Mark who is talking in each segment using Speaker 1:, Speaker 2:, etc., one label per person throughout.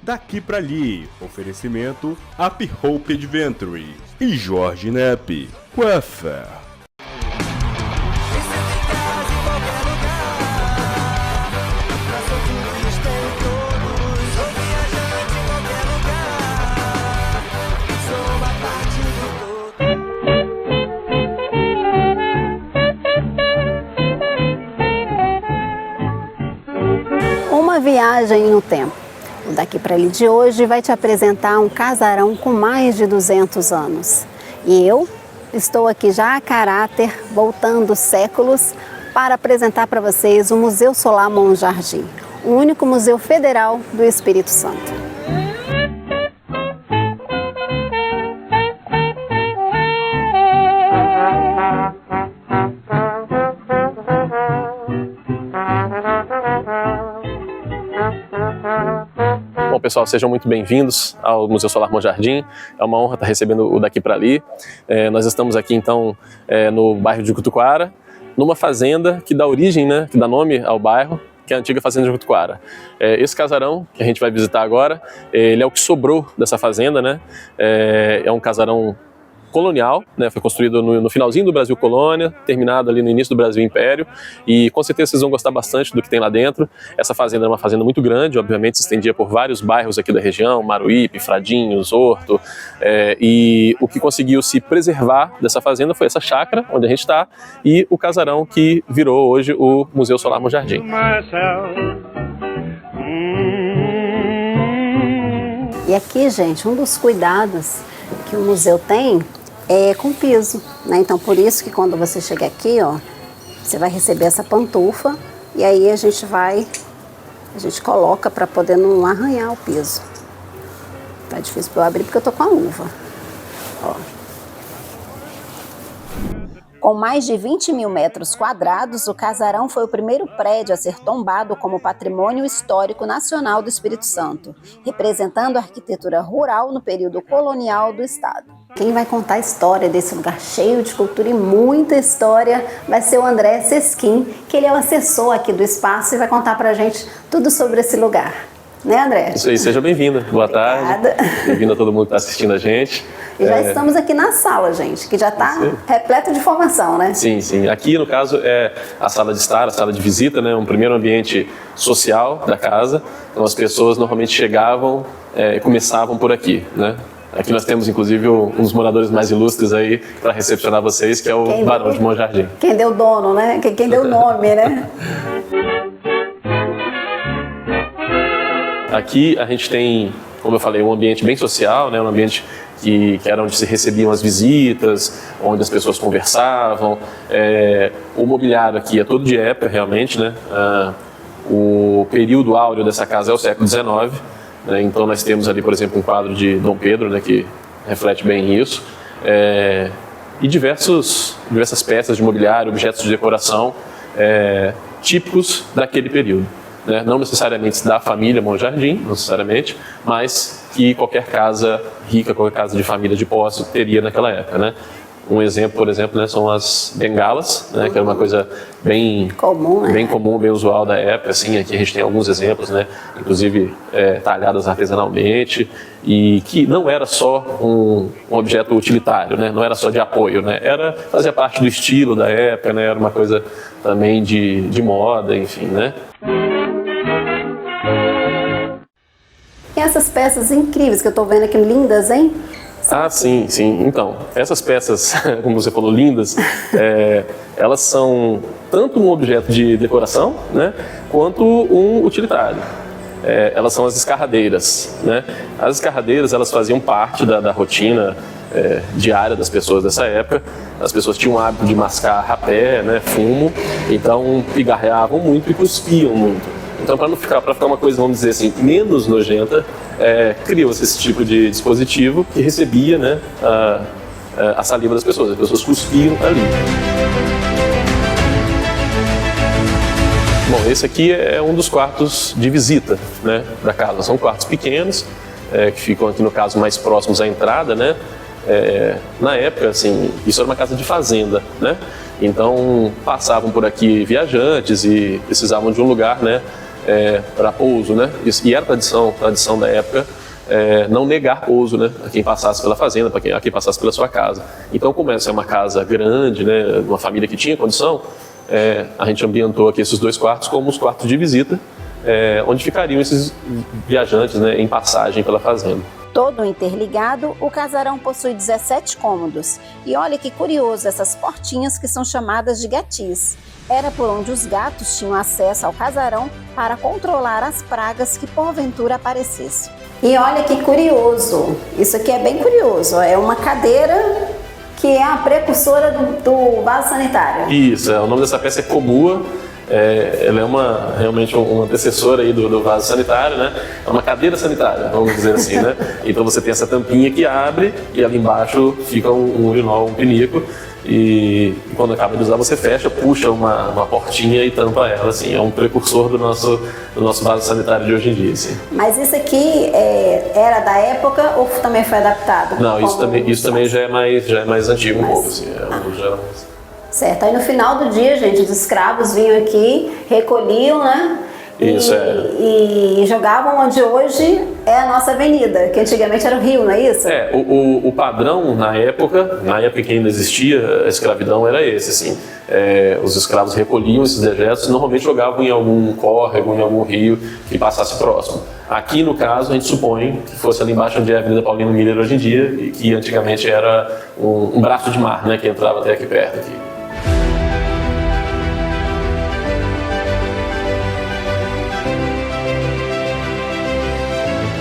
Speaker 1: Daqui pra ali, oferecimento Up Hope Adventure e Jorge Nepp. Com fé.
Speaker 2: Uma viagem no tempo. O Daqui Pra Ali de hoje vai te apresentar um casarão com mais de 200 anos. E eu estou aqui já a caráter, voltando séculos, para apresentar para vocês o Museu Solar Monjardim, o único museu federal do Espírito Santo.
Speaker 3: Bom, pessoal, sejam muito bem-vindos ao Museu Solar Monjardim. É uma honra estar recebendo o Daqui Pra Ali. Nós estamos aqui, então, no bairro de Jucutuquara, numa fazenda que dá origem, que dá nome ao bairro, que é a antiga Fazenda de Jucutuquara. Esse casarão que a gente vai visitar agora, ele é o que sobrou dessa fazenda, É um casarão colonial, foi construído no finalzinho do Brasil Colônia, terminado ali no início do Brasil Império, e com certeza vocês vão gostar bastante do que tem lá dentro. Essa fazenda é uma fazenda muito grande, obviamente se estendia por vários bairros aqui da região, Maruípe, Fradinhos, Horto, e o que conseguiu se preservar dessa fazenda foi essa chácara, onde a gente está, e o casarão que virou hoje o Museu Solar Monjardim.
Speaker 2: E aqui, gente, um dos cuidados que o museu tem é com piso, Então, por isso que quando você chega aqui, você vai receber essa pantufa e aí a gente coloca para poder não arranhar o piso. Tá difícil para eu abrir porque eu tô com a luva. Com mais de 20 mil metros quadrados, o casarão foi o primeiro prédio a ser tombado como Patrimônio Histórico Nacional do Espírito Santo, representando a arquitetura rural no período colonial do estado. Quem vai contar a história desse lugar cheio de cultura e muita história vai ser o André Sesquim, que ele é o assessor aqui do espaço e vai contar pra gente tudo sobre esse lugar. André?
Speaker 3: Isso aí, seja bem-vinda. Boa tarde. Bem-vindo a todo mundo que está assistindo a gente.
Speaker 2: E já estamos aqui na sala, gente, que já está repleta de informação,
Speaker 3: Sim, sim. Aqui, no caso, é a sala de estar, a sala de visita, um primeiro ambiente social da casa. Então, as pessoas normalmente chegavam e começavam por aqui, Aqui nós temos, inclusive, um dos moradores mais ilustres aí para recepcionar vocês, que é o Barão de Monjardim.
Speaker 2: Quem deu o dono, Quem deu o nome,
Speaker 3: Aqui a gente tem, como eu falei, um ambiente bem social, um ambiente que era onde se recebiam as visitas, onde as pessoas conversavam. O mobiliário aqui é todo de época, realmente, O período áureo dessa casa é o século XIX, Então nós temos ali, por exemplo, um quadro de Dom Pedro, que reflete bem isso. E diversas peças de mobiliário, objetos de decoração típicos daquele período. Não necessariamente da família Monjardim, não necessariamente, mas que qualquer casa rica, qualquer casa de família de posse teria naquela época. Um exemplo, por exemplo, são as bengalas, que era uma coisa bem comum, bem usual da época. Assim, aqui a gente tem alguns exemplos, inclusive talhadas artesanalmente, e que não era só um objeto utilitário, não era só de apoio, fazia parte do estilo da época, era uma coisa também de moda, enfim,
Speaker 2: E essas peças incríveis que eu estou vendo aqui, lindas, hein?
Speaker 3: Sim. Então, essas peças, como você falou, lindas, elas são tanto um objeto de decoração, quanto um utilitário. Elas são as escarradeiras, As escarradeiras, elas faziam parte da rotina diária das pessoas dessa época. As pessoas tinham o hábito de mascar rapé, fumo, então pigarreavam muito e cuspiam muito. Então, para ficar uma coisa, vamos dizer assim, menos nojenta, criou-se esse tipo de dispositivo que recebia a saliva das pessoas. As pessoas cuspiam ali. Bom, esse aqui é um dos quartos de visita da casa. São quartos pequenos, que ficam aqui, no caso, mais próximos à entrada, Na época, assim, isso era uma casa de fazenda, Então, passavam por aqui viajantes e precisavam de um lugar, para pouso, né? E era tradição da época, não negar pouso, né, a quem passasse pela fazenda, a quem passasse pela sua casa. Então, como essa é uma casa grande, né, uma família que tinha condição, a gente ambientou aqui esses 2 quartos como os quartos de visita, onde ficariam esses viajantes, né, em passagem pela fazenda.
Speaker 2: Todo interligado, o casarão possui 17 cômodos. E olha que curioso essas portinhas que são chamadas de gatis. Era por onde os gatos tinham acesso ao casarão para controlar as pragas que porventura aparecessem. E olha que curioso, isso aqui é bem curioso, é uma cadeira que é a precursora do vaso sanitário.
Speaker 3: Isso, o nome dessa peça é Komua. Ela é realmente uma antecessora aí do vaso sanitário, né? É uma cadeira sanitária, vamos dizer assim, né? Então você tem essa tampinha que abre e ali embaixo fica um urinol, um pinico, e quando acaba de usar você fecha, puxa uma portinha e tampa ela, assim. É um precursor do nosso vaso sanitário de hoje em dia, assim.
Speaker 2: Mas isso aqui era da época ou também foi adaptado?
Speaker 3: Não, isso também já é mais antigo um pouco, assim.
Speaker 2: Certo, aí no final do dia, gente, os escravos vinham aqui, recolhiam, né?
Speaker 3: Isso,
Speaker 2: e jogavam onde hoje é a nossa avenida, que antigamente era o rio, não é isso?
Speaker 3: O padrão na época que ainda existia a escravidão era esse, assim. Os escravos recolhiam esses dejetos e normalmente jogavam em algum córrego, em algum rio que passasse próximo. Aqui, no caso, a gente supõe que fosse ali embaixo onde é a Avenida Paulino Miller hoje em dia, e que antigamente era um braço de mar, né, que entrava até aqui perto.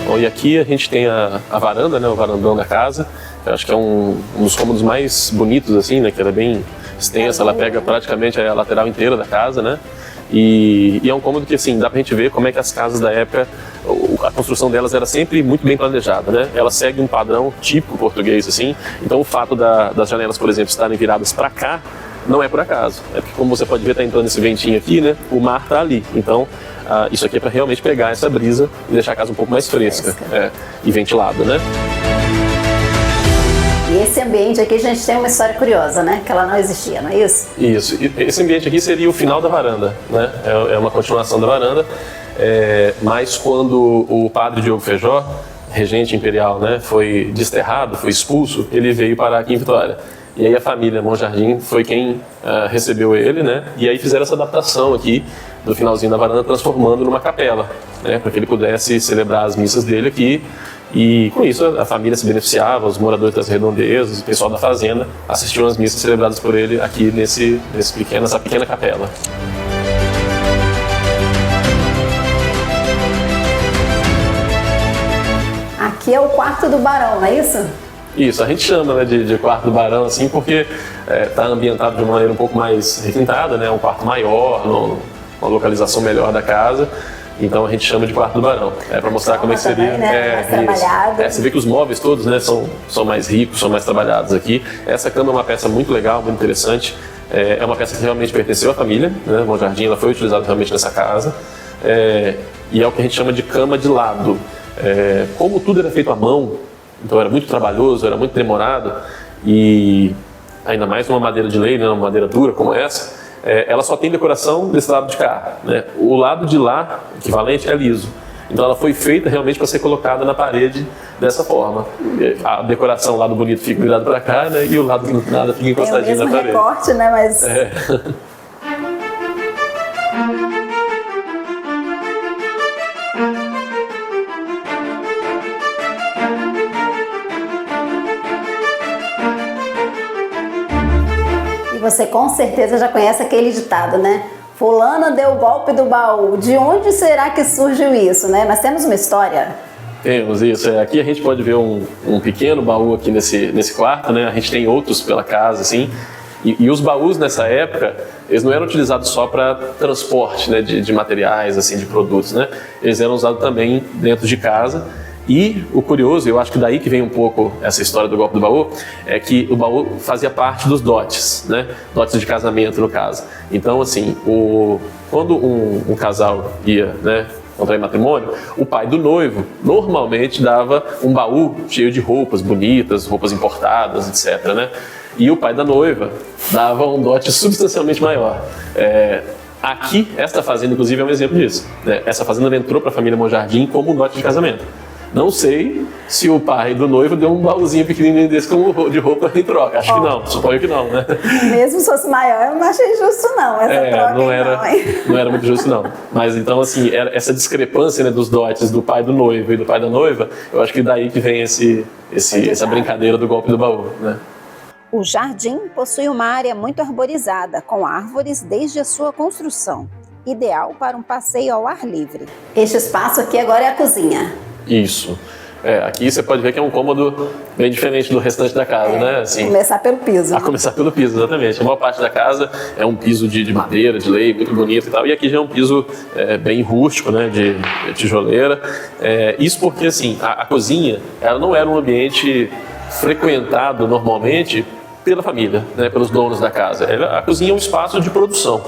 Speaker 3: Bom, e aqui a gente tem a varanda, né, o varandão da casa. Eu acho que é um dos cômodos mais bonitos, assim, né, que ela é bem extensa, ela pega praticamente a lateral inteira da casa, né? E é um cômodo que, assim, dá pra gente ver como é que as casas da época, a construção delas era sempre muito bem planejada, né? Ela segue um padrão típico português, assim. Então o fato das janelas, por exemplo, estarem viradas para cá, não é por acaso. É porque, como você pode ver, tá entrando esse ventinho aqui, né? O mar tá ali. Então, isso aqui é para realmente pegar essa brisa e deixar a casa um pouco mais fresca e ventilada, né?
Speaker 2: E esse ambiente aqui a gente tem uma história curiosa, né? Que ela não existia, não é isso?
Speaker 3: Isso. Esse ambiente aqui seria o final da varanda, né? É uma continuação da varanda, mas quando o padre Diogo Feijó, regente imperial, né, foi desterrado, foi expulso, ele veio parar aqui em Vitória. E aí a família Monjardim foi quem recebeu ele, né? E aí fizeram essa adaptação aqui do finalzinho da varanda, transformando numa capela, né? Para que ele pudesse celebrar as missas dele aqui. E com isso a família se beneficiava, os moradores das redondezas, o pessoal da fazenda assistiam às missas celebradas por ele aqui nessa pequena capela.
Speaker 2: Aqui é o quarto do barão, não é isso?
Speaker 3: Isso, a gente chama, né, de quarto do barão, assim, porque está ambientado de uma maneira um pouco mais requintada, né? Um quarto maior, uma localização melhor da casa. Então a gente chama de quarto do barão. Para mostrar como é que seria.
Speaker 2: Também, né? Mais trabalhado.
Speaker 3: Você vê que os móveis todos, né, são mais ricos, são mais trabalhados aqui. Essa cama é uma peça muito legal, muito interessante. É uma peça que realmente pertenceu à família, né? Monjardim, ela foi utilizada realmente nessa casa. E é o que a gente chama de cama de lado. Como tudo era feito à mão, então era muito trabalhoso, era muito demorado, e ainda mais numa madeira de lei, né, uma madeira dura como essa, ela só tem decoração desse lado de cá, né? O lado de lá, equivalente, é liso. Então ela foi feita realmente para ser colocada na parede dessa forma. A decoração, o lado bonito fica virado para cá, né? E o lado que nada fica encostadinho na parede.
Speaker 2: É o mesmo recorte, né? Mas... Você com certeza já conhece aquele ditado, né? Fulana deu o golpe do baú. De onde será que surgiu isso, né? Nós temos uma história.
Speaker 3: Temos isso. Aqui a gente pode ver um pequeno baú aqui nesse quarto, né? A gente tem outros pela casa, assim. E os baús nessa época, eles não eram utilizados só para transporte, né, de materiais, assim, de produtos, né? Eles eram usados também dentro de casa. E o curioso, eu acho que daí que vem um pouco essa história do golpe do baú, é que o baú fazia parte dos dotes, né? Dotes de casamento, no caso. Então, assim, quando um casal ia, né, contrair matrimônio, o pai do noivo normalmente dava um baú cheio de roupas bonitas, roupas importadas, etc., né? E o pai da noiva dava um dote substancialmente maior. Aqui, esta fazenda, inclusive, é um exemplo disso, né? Essa fazenda entrou para a família Monjardim como um dote de casamento. Não sei se o pai do noivo deu um baúzinho pequenininho desse de roupa em troca. Acho que não, suponho que não, né?
Speaker 2: Mesmo se fosse maior, eu não achei justo não, essa troca
Speaker 3: não era muito justo não. Mas então, assim, essa discrepância, né, dos dotes do pai do noivo e do pai da noiva, eu acho que daí que vem essa brincadeira do golpe do baú, né?
Speaker 2: O jardim possui uma área muito arborizada, com árvores desde a sua construção, ideal para um passeio ao ar livre. Este espaço aqui agora é a cozinha.
Speaker 3: Isso. Aqui você pode ver que é um cômodo bem diferente do restante da casa, né? Assim,
Speaker 2: começar pelo piso.
Speaker 3: A começar pelo piso, exatamente. A maior parte da casa é um piso de madeira, de lei, muito bonito e tal. E aqui já é um piso bem rústico, né? De tijoleira. Isso porque, assim, a cozinha, ela não era um ambiente frequentado normalmente pela família, né? Pelos donos da casa. A cozinha é um espaço de produção,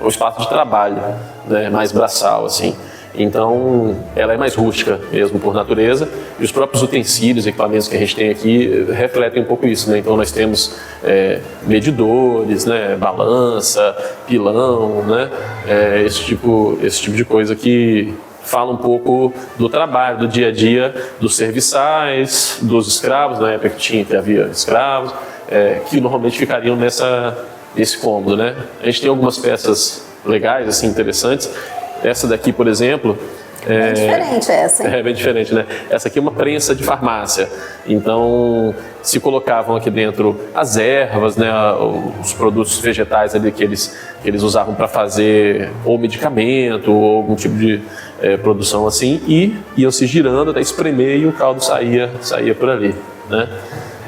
Speaker 3: um espaço de trabalho, né? Mais braçal, assim. Então, ela é mais rústica mesmo por natureza, e os próprios utensílios, equipamentos que a gente tem aqui refletem um pouco isso, né? Então, nós temos medidores, né? Balança, pilão, né? Esse tipo de coisa que fala um pouco do trabalho, do dia a dia dos serviçais, dos escravos, na época que havia escravos, que normalmente ficariam nesse cômodo, né? A gente tem algumas peças legais, assim, interessantes. Essa daqui, por exemplo...
Speaker 2: É diferente essa, hein?
Speaker 3: É bem diferente, né? Essa aqui é uma prensa de farmácia. Então, se colocavam aqui dentro as ervas, né? Os produtos vegetais ali que eles usavam para fazer ou medicamento ou algum tipo de produção assim, e iam se girando até espremer e o caldo saía por ali, né?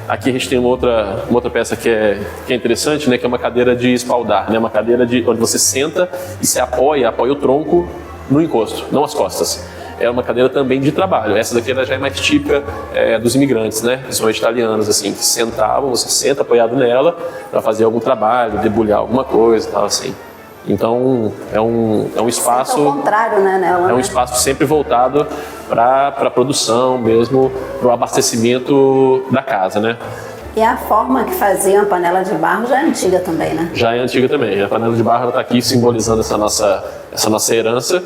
Speaker 3: Aqui a gente tem uma outra peça que é interessante, né? Que é uma cadeira de espaldar, né? Uma cadeira onde você senta e se apoia o tronco no encosto, não as costas. É uma cadeira também de trabalho. Essa daqui ela já é mais típica dos imigrantes, né? Principalmente italianos, assim, que sentavam, você senta apoiado nela para fazer algum trabalho, debulhar alguma coisa e tal, assim. Então, é um espaço...
Speaker 2: Ao contrário, né, nela,
Speaker 3: é um espaço sempre voltado para a produção mesmo, para o abastecimento da casa, né?
Speaker 2: E a forma que fazia a panela de barro já é antiga também, né? Já é
Speaker 3: antiga também. A panela de barro está aqui simbolizando essa nossa herança.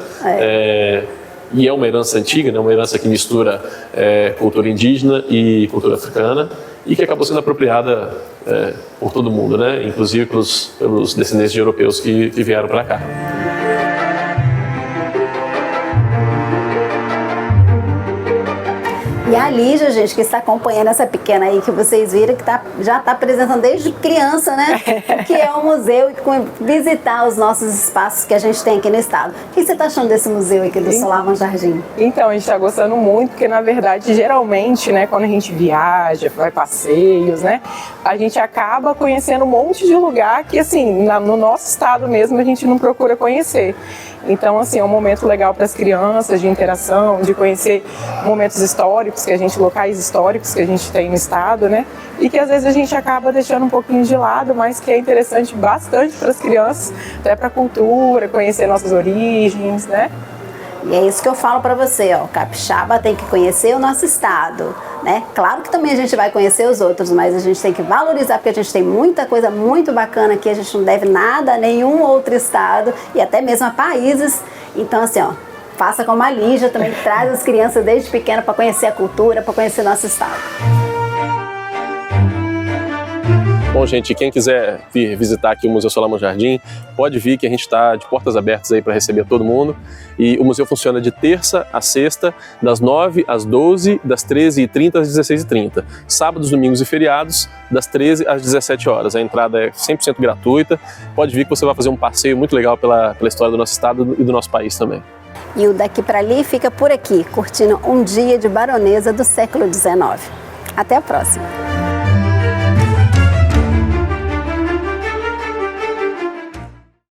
Speaker 3: E é uma herança antiga, né? Uma herança que mistura cultura indígena e cultura africana, e que acabou sendo apropriada por todo mundo, né? Inclusive pelos descendentes de europeus que vieram para cá.
Speaker 2: E a Lígia, gente, que está acompanhando essa pequena aí que vocês viram, que já está apresentando desde criança, né? O que é o museu e visitar os nossos espaços que a gente tem aqui no estado. O que você está achando desse museu aqui do Solar Monjardim?
Speaker 4: Então, a gente está gostando muito, porque na verdade, geralmente, né, quando a gente viaja, vai passeios, né, a gente acaba conhecendo um monte de lugar que, assim, no nosso estado mesmo, a gente não procura conhecer. Então, assim, é um momento legal para as crianças, de interação, de conhecer momentos históricos, locais históricos que a gente tem no estado, né? E que às vezes a gente acaba deixando um pouquinho de lado, mas que é interessante bastante para as crianças, até para a cultura, conhecer nossas origens, né?
Speaker 2: E é isso que eu falo para você, ó, capixaba tem que conhecer o nosso estado, né? Claro que também a gente vai conhecer os outros, mas a gente tem que valorizar, porque a gente tem muita coisa muito bacana aqui, a gente não deve nada a nenhum outro estado e até mesmo a países. Então, assim, ó, faça como a Lígia, também traz as crianças desde pequena para conhecer a cultura, para conhecer nosso estado.
Speaker 3: Bom, gente, quem quiser vir visitar aqui o Museu Solar Monjardim, pode vir, que a gente está de portas abertas aí para receber todo mundo. E o museu funciona de terça a sexta, das 9 às 12, das 13h30 às 16h30. Sábados, domingos e feriados, das 13 às 17 horas. A entrada é 100% gratuita. Pode vir que você vai fazer um passeio muito legal pela história do nosso estado e do nosso país também.
Speaker 2: E o Daqui Pra Ali fica por aqui, curtindo um dia de baronesa do século XIX. Até a próxima!